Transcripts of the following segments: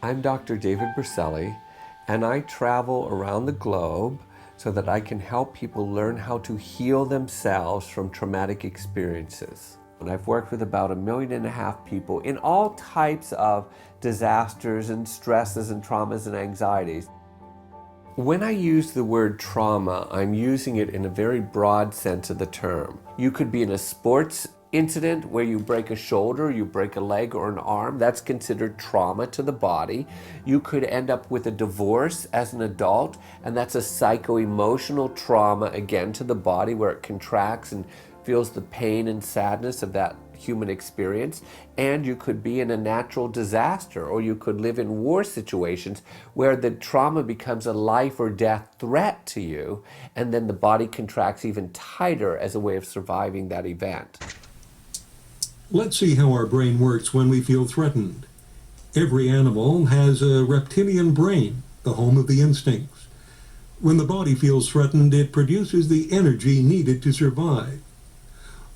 I'm Dr. David Berselli, and I travel around the globe so that I can help people learn how to heal themselves from traumatic experiences. And I've worked with about 1.5 million people in all types of disasters and stresses and traumas and anxieties. When I use the word trauma, I'm using it in a very broad sense of the term. You could be in a sports incident where you break a shoulder, you break a leg or an arm, that's considered trauma to the body. You could end up with a divorce as an adult, and that's a psycho-emotional trauma again to the body where it contracts and feels the pain and sadness of that human experience. And you could be in a natural disaster, or you could live in war situations where the trauma becomes a life or death threat to you, and then the body contracts even tighter as a way of surviving that event. Let's see how our brain works when we feel threatened. Every animal has a reptilian brain, the home of the instincts. When the body feels threatened, it produces the energy needed to survive.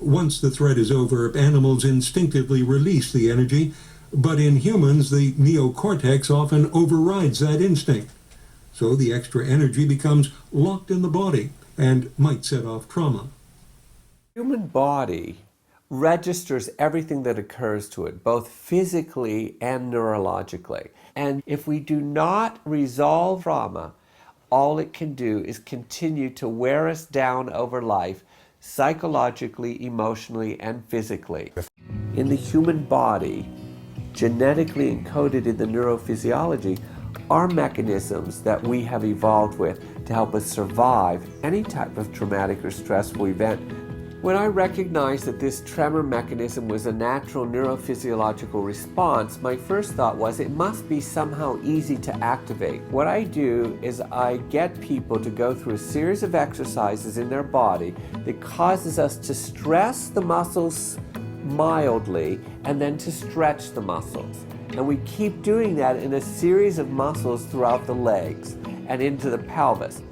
Once the threat is over, animals instinctively release the energy, but in humans, the neocortex often overrides that instinct. So the extra energy becomes locked in the body and might set off trauma. The human body registers everything that occurs to it, both physically and neurologically. And if we do not resolve trauma, all it can do is continue to wear us down over life, psychologically, emotionally, and physically. In the human body, genetically encoded in the neurophysiology, are mechanisms that we have evolved with to help us survive any type of traumatic or stressful event. When I recognized that this tremor mechanism was a natural neurophysiological response, my first thought was it must be somehow easy to activate. What I do is I get people to go through a series of exercises in their body that causes us to stress the muscles mildly and then to stretch the muscles. And we keep doing that in a series of muscles throughout the legs and into the pelvis.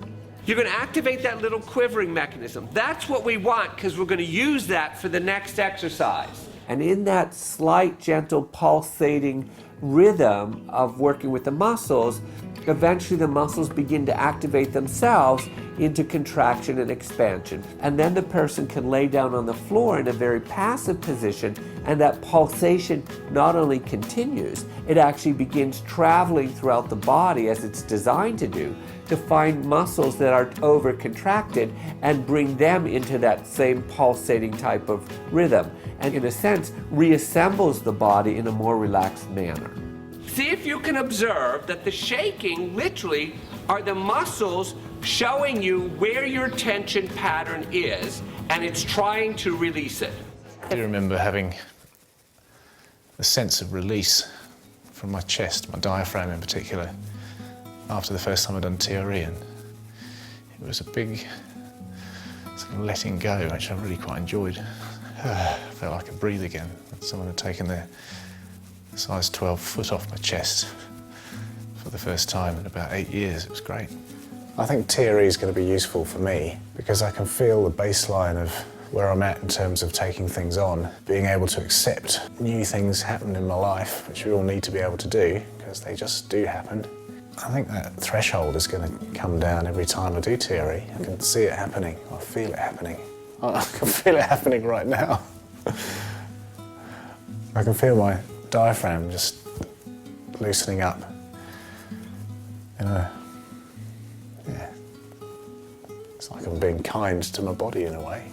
You're going to activate that little quivering mechanism. That's what we want, because we're going to use that for the next exercise. And in that slight, gentle, pulsating rhythm of working with the muscles, eventually the muscles begin to activate themselves into contraction and expansion. And then the person can lay down on the floor in a very passive position, and that pulsation not only continues, it actually begins traveling throughout the body as it's designed to do, to find muscles that are over-contracted and bring them into that same pulsating type of rhythm, and in a sense reassembles the body in a more relaxed manner. See if you can observe that the shaking literally are the muscles showing you where your tension pattern is, and it's trying to release it. I do remember having a sense of release from my chest, my diaphragm in particular, after the first time I'd done TRE, and it was a big sort of letting go, which I really quite enjoyed. I felt like I could breathe again. Someone had taken their size 12 foot off my chest for the first time in about 8 years. It was great. I think TRE is going to be useful for me because I can feel the baseline of where I'm at in terms of taking things on, being able to accept new things happen in my life, which we all need to be able to do because they just do happen. I think that threshold is going to come down every time I do TRE. I can see it happening, I feel it happening. I can feel it happening right now. I can feel my diaphragm just loosening up. Yeah. It's like I'm being kind to my body in a way.